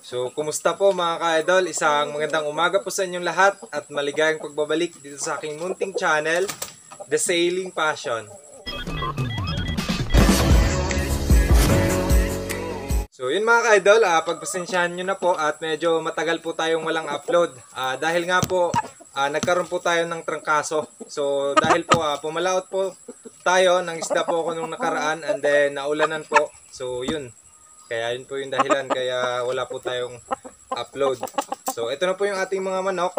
So, kumusta po mga ka-idol? Isang magandang umaga po sa inyong lahat at maligayang pagbabalik dito sa aking munting channel, The Sailing Passion. So, yun mga ka-idol, pagpasensyahan nyo na po at medyo matagal po tayong walang upload. Dahil nga po, nagkaroon po tayo ng trangkaso. So, dahil po pumalaot po tayo, ng isda po ako nung nakaraan and then naulanan po. So, yun. Kaya yun po yung dahilan kaya wala po tayong upload. So ito na po yung ating mga manok.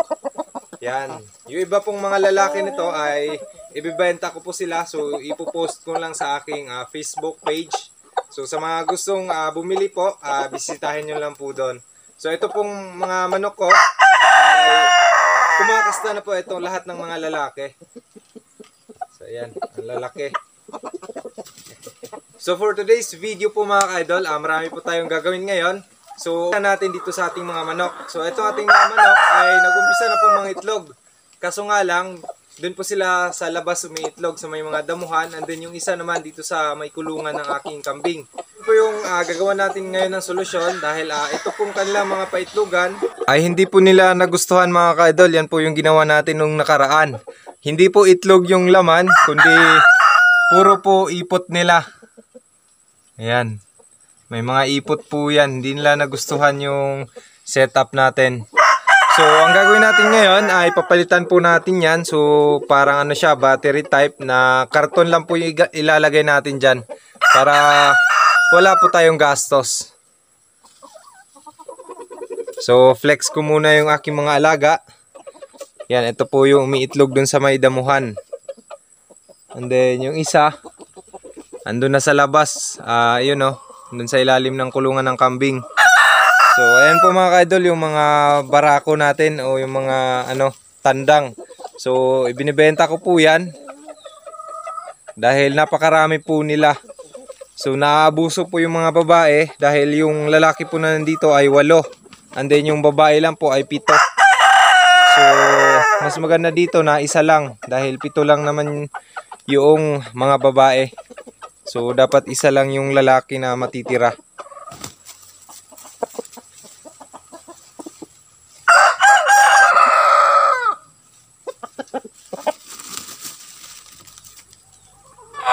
Yan. Yung iba pong mga lalaki nito ay ibibenta ko po sila. So ipopost ko lang sa aking Facebook page. So sa mga gustong bumili po, bisitahin nyo lang po doon. So ito pong mga manok ko ay kumakasta na po itong lahat ng mga lalaki. So yan, ang lalaki. So for today's video po mga ka-idol, marami po tayong gagawin ngayon. So natin dito sa ating mga manok. So ito ating mga manok ay nag-umpisa na po mga itlog. Kaso nga lang, dun po sila sa labas umiitlog sa may mga damuhan. And then yung isa naman dito sa may kulungan ng aking kambing. Ito po yung gagawa natin ngayon ng solusyon dahil ito pong kanilang mga paitlogan ay hindi po nila nagustuhan mga ka-idol. Yan po yung ginawa natin nung nakaraan. Hindi po itlog yung laman, kundi puro po ipot nila. Ayan. May mga ipot po yan. Hindi nila nagustuhan yung setup natin. So, ang gagawin natin ngayon ay papalitan po natin yan. So, parang ano siya, battery type na karton lang po yung ilalagay natin dyan. Para wala po tayong gastos. So, flex ko muna yung aking mga alaga. Yan, ito po yung umiitlog dun sa may damuhan. And then, yung isa andun na sa labas, yun o, dun sa ilalim ng kulungan ng kambing. So, ayan po mga ka-idol, yung mga barako natin o yung mga tandang. So, ibinibenta ko po yan dahil napakarami po nila. So, naaabuso po yung mga babae dahil yung lalaki po na nandito ay 8. And then yung babae lang po ay 7. So, mas maganda dito na isa lang dahil 7 lang naman yung mga babae. So, dapat isa lang yung lalaki na matitira.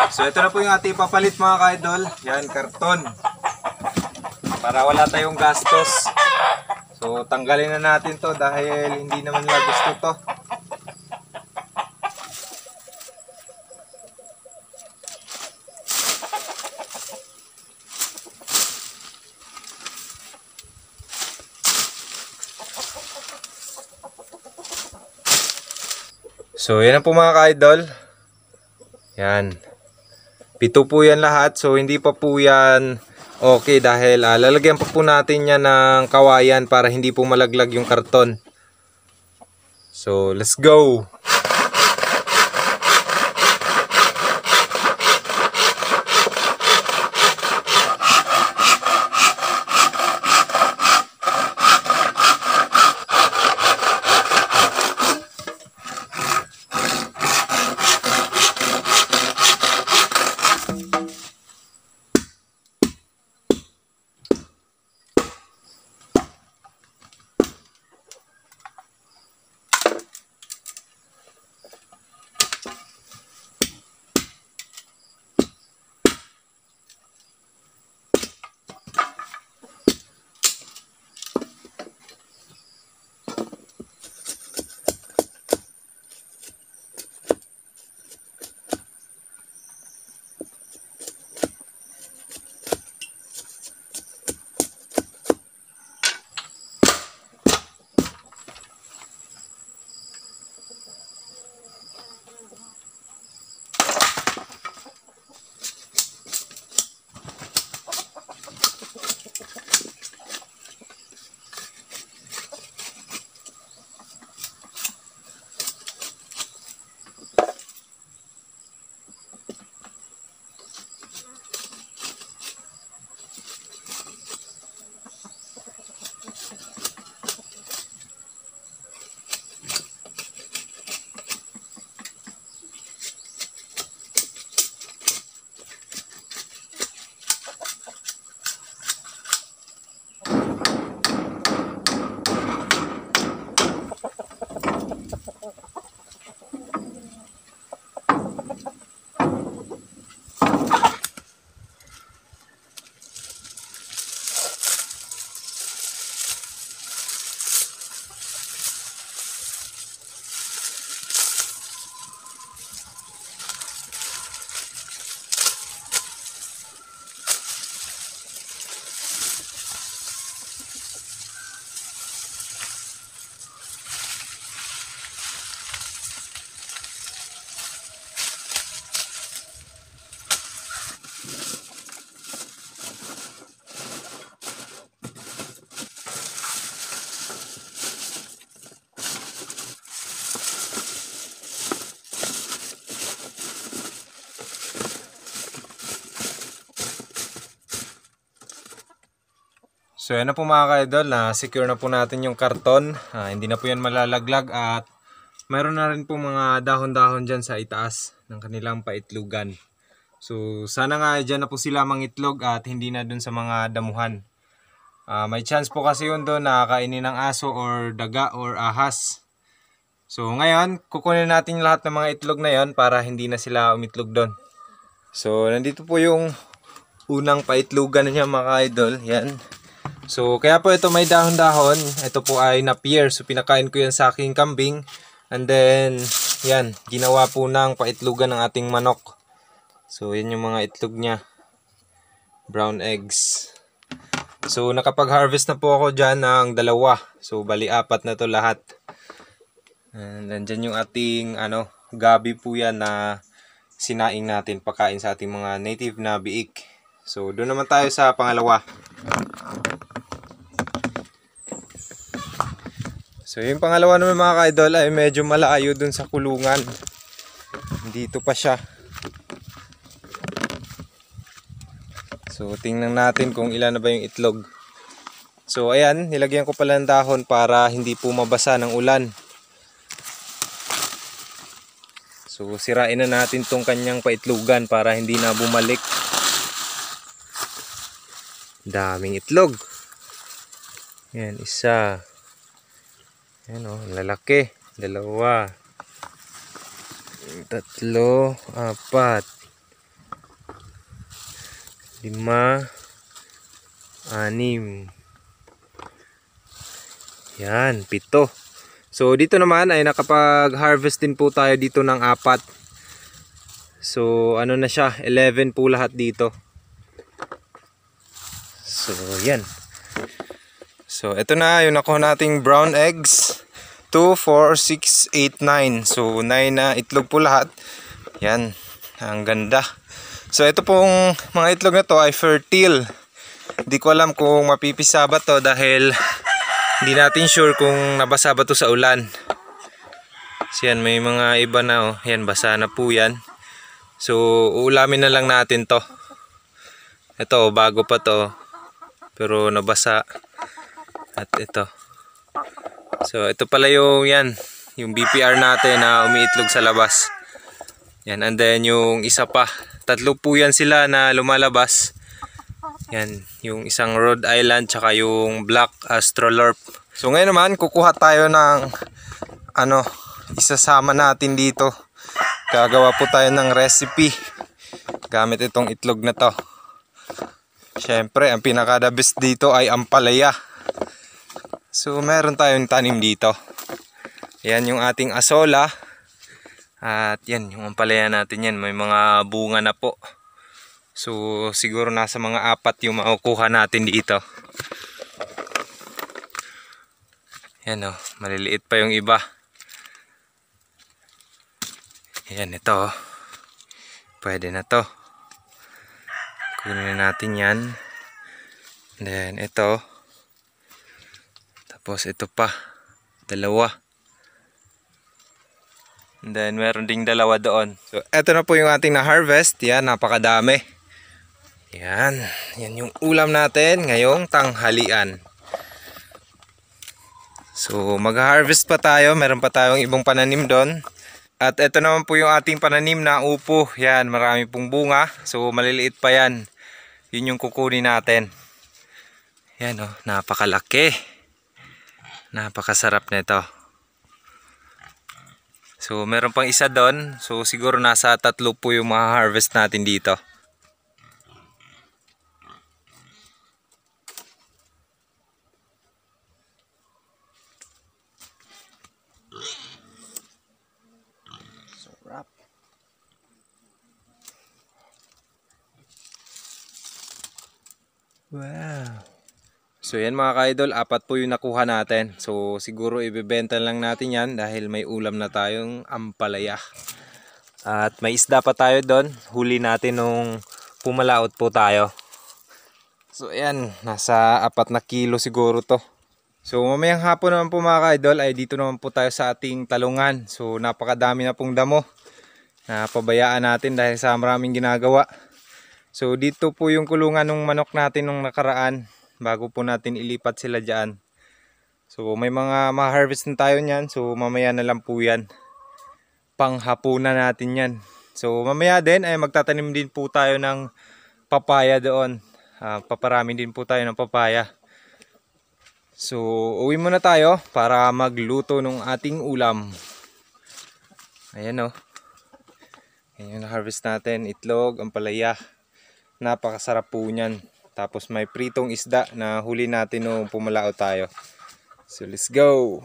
So, ito na po yung ating papalit mga ka-idol. Yan, karton. Para wala tayong gastos. So, tanggalin na natin to dahil hindi naman nila gusto to. So, yan po mga ka-idol. Yan. 7 po yan lahat. So, hindi pa po yan okay dahil lalagyan pa po natin yan ng kawayan para hindi po malaglag yung karton. So, let's go! So yan na po mga ka-idol, na secure na po natin yung karton. Hindi na po yan malalaglag at mayroon na rin po mga dahon-dahon dyan sa itaas ng kanilang paitlugan. So sana nga dyan na po sila mangitlog at hindi na dun sa mga damuhan. May chance po kasi yun doon na kainin ng aso or daga or ahas. So ngayon, kukunin natin lahat ng mga itlog na yon para hindi na sila umitlog doon. So nandito po yung unang paitlugan niya mga idol. Yan. So kaya po ito may dahon-dahon. Ito po ay napier. So pinakain ko yan sa aking kambing. And then yan, ginawa po ng paitlugan ng ating manok. So yan yung mga itlog niya. Brown eggs. So nakapag-harvest na po ako dyan ng 2. So bali 4 na to lahat. And nandyan yung ating gabi po yan na sinaing natin pakain sa ating mga native na biik. So doon naman tayo sa pangalawa. So yung pangalawa naman mga ka-idol ay medyo malayo dun sa kulungan. Dito pa siya. So tingnan natin kung ilan na ba yung itlog. So ayan, nilagyan ko pala ng dahon para hindi po mabasa ng ulan. So sirain na natin tong kanyang paitlugan para hindi na bumalik. Daming itlog. Yan, isa. Yan o, lalaki. 2. 3, 4. 5. 6. 6. Yan, 7. So dito naman ay nakapag-harvest din po tayo dito ng 4. So ano na siya, 11 po lahat dito. So yan. So ito na yung nakuha nating brown eggs. 2, 4, 6, 8, 9. So 9 na itlog po lahat. Yan, ang ganda. So ito pong mga itlog na to ay fertile. Hindi ko alam kung mapipisa ba to dahil hindi natin sure kung nabasa ba to sa ulan. So yan, may mga iba na oh. Yan, basa na po yan. So uulamin na lang natin to. Ito, bago pa to. Pero nabasa. At ito. So ito pala yung yan. Yung BPR natin na umiitlog sa labas. Yan, and then yung isa pa. 3 po yan sila na lumalabas. Yan, yung isang Rhode Island tsaka yung Black Astrolorp. So ngayon naman kukuha tayo ng isasama natin dito. Gagawa po tayo ng recipe gamit itong itlog na to. Syempre, ang pinaka-the best dito ay ampalaya. So meron tayong tanim dito. Yan yung ating asola. At yan yung ampalaya natin yan. May mga bunga na po. So siguro nasa mga 4 yung makukuha natin dito. Yan o, maliliit pa yung iba. Yan, ito. Pwede na to. Kunin natin yan. Then ito. Tapos ito pa. 2. And then meron ding 2 doon. So ito na po yung ating na-harvest. Yan, napakadami. Yan. Yan yung ulam natin ngayong tanghalian. So mag-harvest pa tayo. Meron pa tayong ibang pananim doon. At ito naman po yung ating pananim na upo. Yan, marami pong bunga. So maliliit pa yan. Yun yung kukunin natin. Yan o, napakalaki. Napakasarap nito. So meron pang isa doon. So siguro nasa 3 po yung ma-harvest natin dito. Sarap. Wow. So yan mga ka-idol, 4 po yung nakuha natin. So siguro ibebenta lang natin yan dahil may ulam na tayong ampalaya. At may isda pa tayo doon. Huli natin nung pumalaot po tayo. So yan, nasa 4 na kilo siguro to. So mamayang hapon naman po mga ka-idol ay dito naman po tayo sa ating talungan. So napakadami na pong damo na pabayaan natin dahil sa maraming ginagawa. So dito po yung kulungan ng manok natin nung nakaraan. bago po natin ilipat sila dyan. So may mga ma-harvest na tayo niyan. So mamaya na lang po yan. Panghapunan natin yan. So mamaya din ay magtatanim din po tayo ng papaya doon. Paparami din po tayo ng papaya. So uwi muna tayo para magluto ng ating ulam. Ayan o. Ayan yung harvest natin. Itlog, ampalaya. Napakasarap po niyan. Tapos may pritong isda na huli natin nung pumalao tayo. So let's go!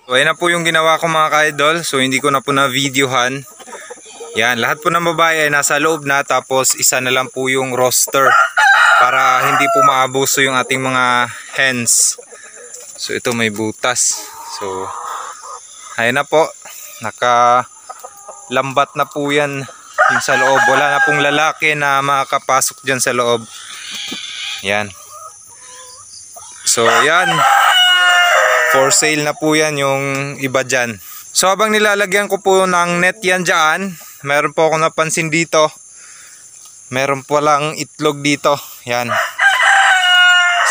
So ayan na po yung ginawa ko mga ka-idol. So hindi ko na po na-videohan. Yan, lahat po ng babae ay nasa loob na. Tapos isa na lang po yung roster para hindi po maabuso yung ating mga hens. So ito may butas. So ayan na po. Nakalambat na po yan yung sa loob. Wala na pong lalaki na makakapasok dyan sa loob. Yan. So yan. For sale na po yan yung iba dyan. So habang nilalagyan ko po ng net yan dyan, meron po ako napansin dito. Meron palang itlog dito. Yan.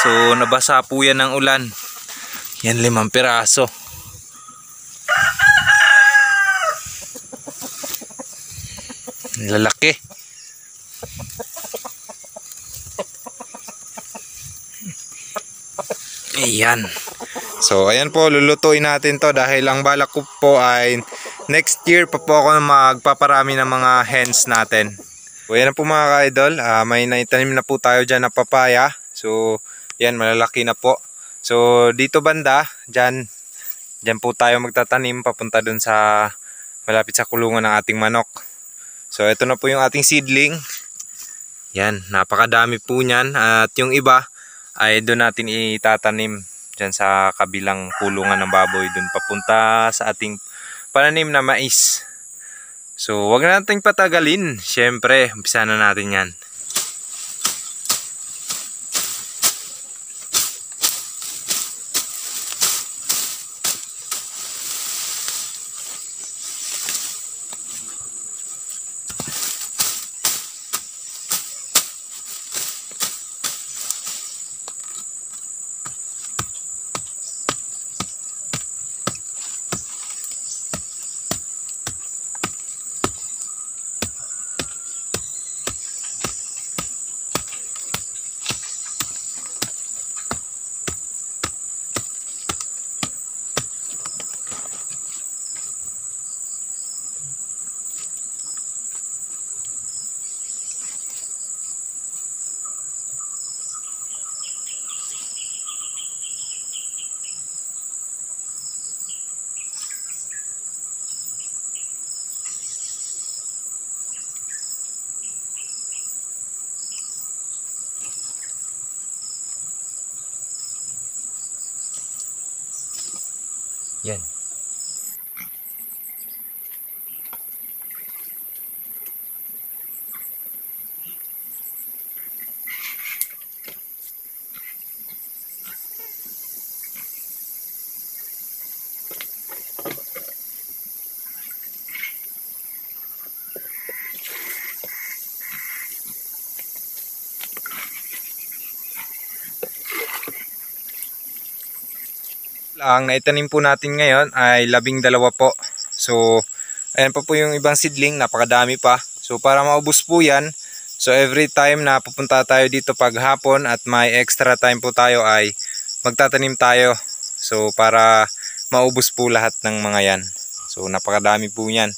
So nabasa po yan ng ulan. Yan 5 piraso. Lalaki. Ayan. So ayan po, lulutuin natin to dahil ang balak ko po ay next year pa po ako magpaparami ng mga hens natin. So ayan na po mga ka-idol, may naitanim na po tayo dyan na papaya. So yan, malalaki na po. So dito banda, dyan po tayo magtatanim papunta dun sa malapit sa kulungan ng ating manok. So ito na po yung ating seedling. Yan, napakadami po niyan. At yung iba ay doon natin itatanim dyan sa kabilang kulungan ng baboy, doon papunta sa ating pananim na mais. So wag na nating patagalin. Syempre, umpisa na natin yan. Yan. Ang naitanim po natin ngayon ay 12 po. So ayan pa po yung ibang seedling, napakadami pa. So para maubos po yan, so every time na pupunta tayo dito pag hapon at may extra time po tayo ay magtatanim tayo. So para maubos po lahat ng mga yan. So napakadami po yan.